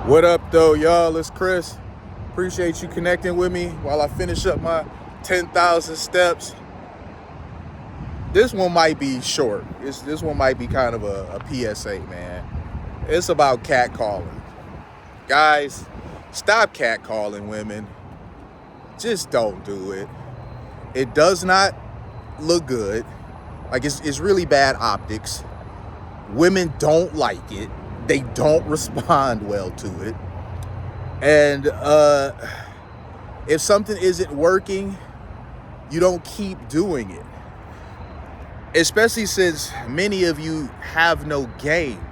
What up, though, y'all? It's Chris. Appreciate you connecting with me while I finish up my 10,000 steps. This one might be short. This one might be kind of a PSA, man. It's about catcalling. Guys, stop catcalling women. Just don't do it. It does not look good. Like, it's really bad optics. Women don't like it. They don't respond well to it. And if something isn't working, you don't keep doing it. Especially since many of you have no game.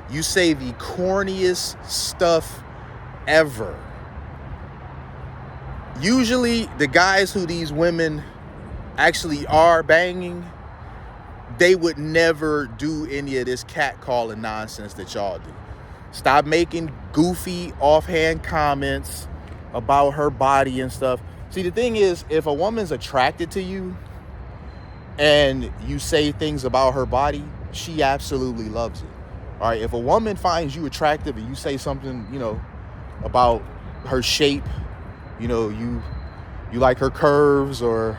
You say the corniest stuff ever. Usually the guys who these women actually are banging, they would never do any of this catcalling nonsense that y'all do. Stop making goofy offhand comments about her body and stuff. See, the thing is, if a woman's attracted to you and you say things about her body, she absolutely loves it. All right, if a woman finds you attractive and you say something, about her shape, you like her curves or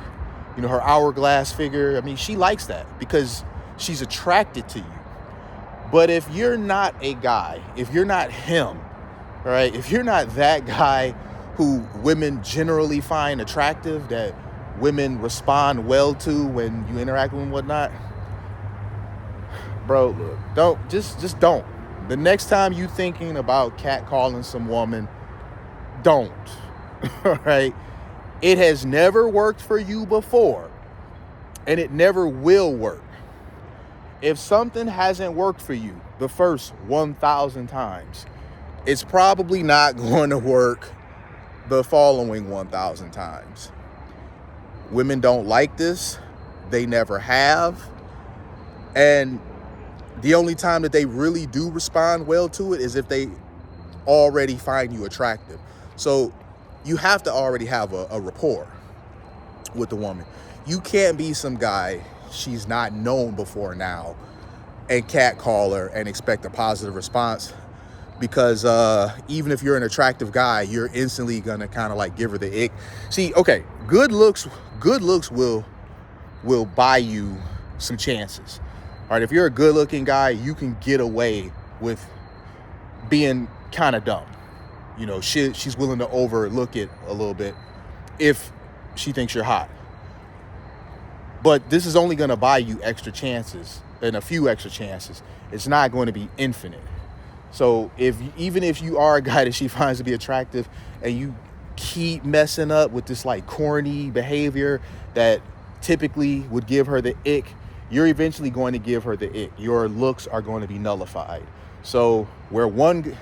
her hourglass figure. I mean, she likes that because she's attracted to you. But if you're not a guy, if you're not him, all right, if you're not that guy who women generally find attractive, that women respond well to when you interact with them and whatnot, bro, look, don't. The next time you thinking about catcalling some woman, don't. All right? It has never worked for you before, and it never will work. If something hasn't worked for you the first 1,000 times, it's probably not going to work the following 1,000 times. Women don't like this. They never have. And the only time that they really do respond well to it is if they already find you attractive. So you have to already have a rapport with the woman. You can't be some guy she's not known before now and catcall her and expect a positive response, because even if you're an attractive guy, you're instantly gonna kind of like give her the ick. See, okay, good looks will buy you some chances. All right, if you're a good looking guy, you can get away with being kind of dumb. She's willing to overlook it a little bit if she thinks you're hot. But this is only going to buy you extra chances, and a few extra chances. It's not going to be infinite. So even if you are a guy that she finds to be attractive and you keep messing up with this like corny behavior that typically would give her the ick, you're eventually going to give her the ick. Your looks are going to be nullified. So where one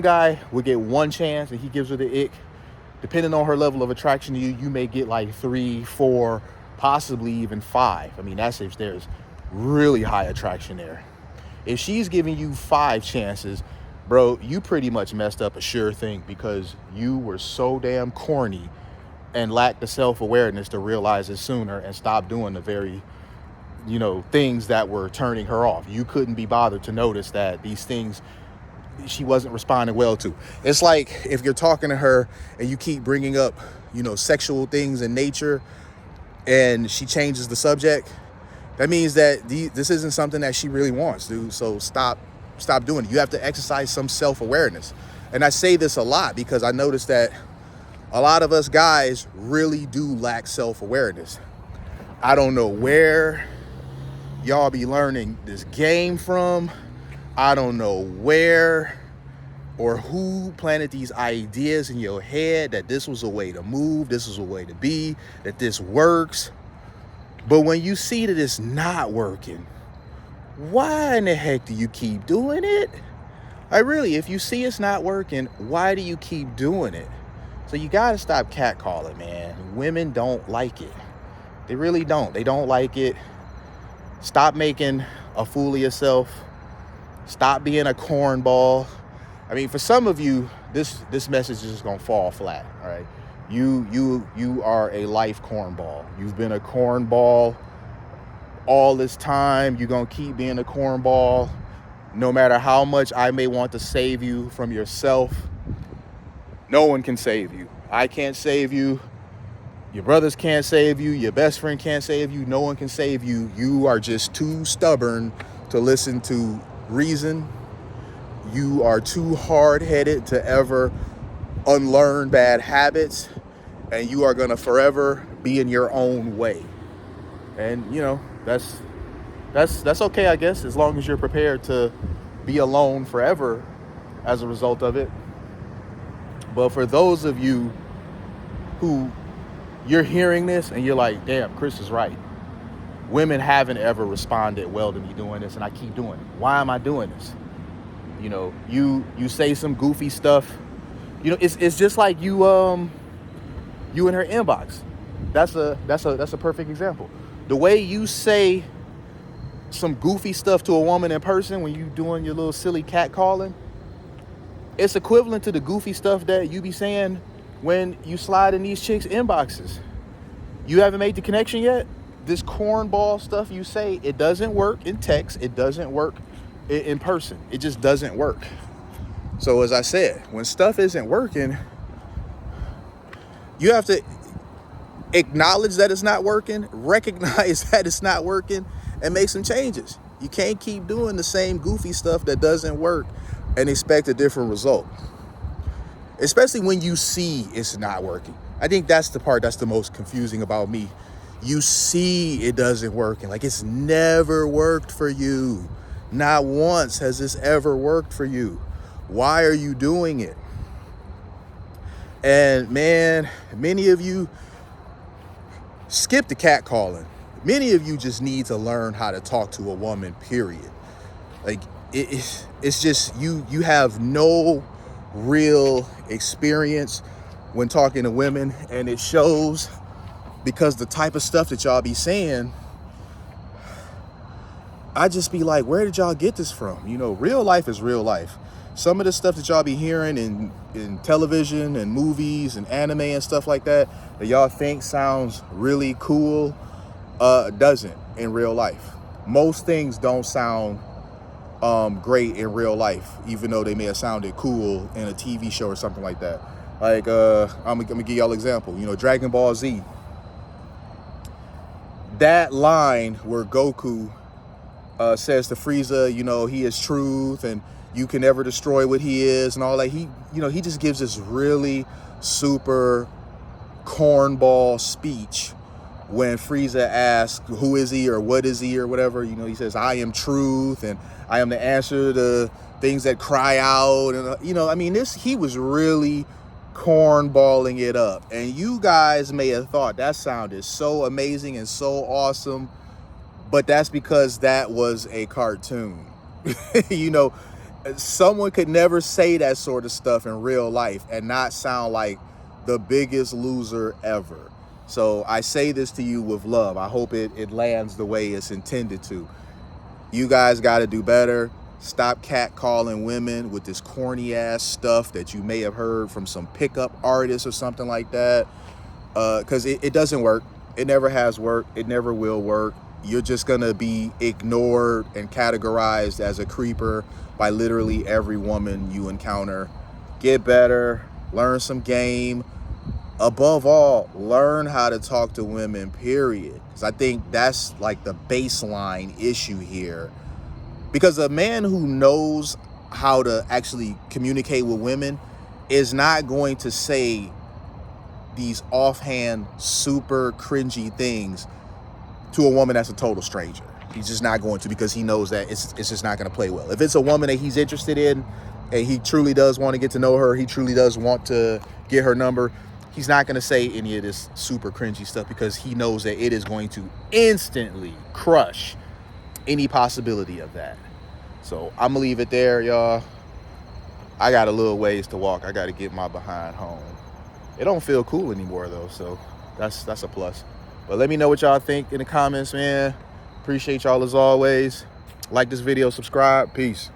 guy would get one chance and he gives her the ick, depending on her level of attraction to you, you may get like 3, 4, possibly even 5. I mean, that's if there's really high attraction there. If she's giving you 5 chances, bro, you pretty much messed up a sure thing, because you were so damn corny and lacked the self-awareness to realize it sooner and stop doing the very things that were turning her off. You couldn't be bothered to notice that these things she wasn't responding well to. It's like if you're talking to her and you keep bringing up, sexual things in nature, and she changes the subject, that means that this isn't something that she really wants, dude. So stop doing it. You have to exercise some self-awareness. And I say this a lot because I noticed that a lot of us guys really do lack self-awareness. I don't know where y'all be learning this game from. I don't know where or who planted these ideas in your head that this was a way to move, this was a way to be, that this works. But when you see that it's not working, why in the heck do you keep doing it? If you see it's not working, why do you keep doing it? So you gotta stop catcalling, man. Women don't like it. They really don't. They don't like it. Stop making a fool of yourself. Stop being a cornball. I mean, for some of you, this message is just gonna fall flat. All right, you are a life cornball. You've been a cornball all this time. You're gonna keep being a cornball. No matter how much I may want to save you from yourself, no one can save you. I can't save you. Your brothers can't save you. Your best friend can't save you. No one can save you. You are just too stubborn to listen to reason. You are too hard-headed to ever unlearn bad habits. And you are going to forever be in your own way. And, you know, that's okay, I guess, as long as you're prepared to be alone forever as a result of it. But for those of you who you're hearing this and you're like, damn, Chris is right. Women haven't ever responded well to me doing this, and I keep doing it. Why am I doing this? You know, you say some goofy stuff. You know, it's just like you in her inbox. That's a perfect example. The way you say some goofy stuff to a woman in person when you doing your little silly cat calling, it's equivalent to the goofy stuff that you be saying when you slide in these chicks' inboxes. You haven't made the connection yet? This cornball stuff you say, it doesn't work in text. It doesn't work in person. It just doesn't work. So as I said, when stuff isn't working, you have to acknowledge that it's not working, recognize that it's not working, and make some changes. You can't keep doing the same goofy stuff that doesn't work and expect a different result. Especially when you see it's not working. I think that's the part that's the most confusing about me. You see it doesn't work, and like it's never worked for you. Not once has this ever worked for you. Why are you doing it? And man, many of you skip the cat calling. Many of you just need to learn how to talk to a woman, period. Like it's just you have no real experience when talking to women, and it shows because the type of stuff that y'all be saying, I just be like, where did y'all get this from? You know, real life is real life. Some of the stuff that y'all be hearing in television and movies and anime and stuff like that y'all think sounds really cool, doesn't in real life. Most things don't sound great in real life, even though they may have sounded cool in a TV show or something like that. Like, I'm gonna give y'all an example. You know, Dragon Ball Z. That line where Goku says to Frieza, you know, he is truth and you can never destroy what he is and all that. He just gives this really super cornball speech when Frieza asks, who is he or what is he or whatever. You know, he says, I am truth and I am the answer to things that cry out. And, you know, I mean, he was really cornballing it up. And you guys may have thought that sounded so amazing and so awesome, but that's because that was a cartoon. You know, someone could never say that sort of stuff in real life and not sound like the biggest loser ever. So I say this to you with love. I hope it lands the way it's intended to. You guys got to do better. Stop catcalling women with this corny ass stuff that you may have heard from some pickup artist or something like that. Because it doesn't work. It never has worked. It never will work. You're just going to be ignored and categorized as a creeper by literally every woman you encounter. Get better. Learn some game. Above all, learn how to talk to women, period. Because I think that's like the baseline issue here. Because a man who knows how to actually communicate with women is not going to say these offhand, super cringy things to a woman that's a total stranger. He's just not going to, because he knows that it's just not going to play well. If it's a woman that he's interested in and he truly does want to get to know her, he truly does want to get her number, he's not going to say any of this super cringy stuff because he knows that it is going to instantly crush any possibility of that. So I'm gonna leave it there, y'all. I got a little ways to walk. I got to get my behind home. It don't feel cool anymore though, so that's a plus. But let me know what y'all think in the comments, man. Appreciate y'all as always. Like this video, subscribe. Peace.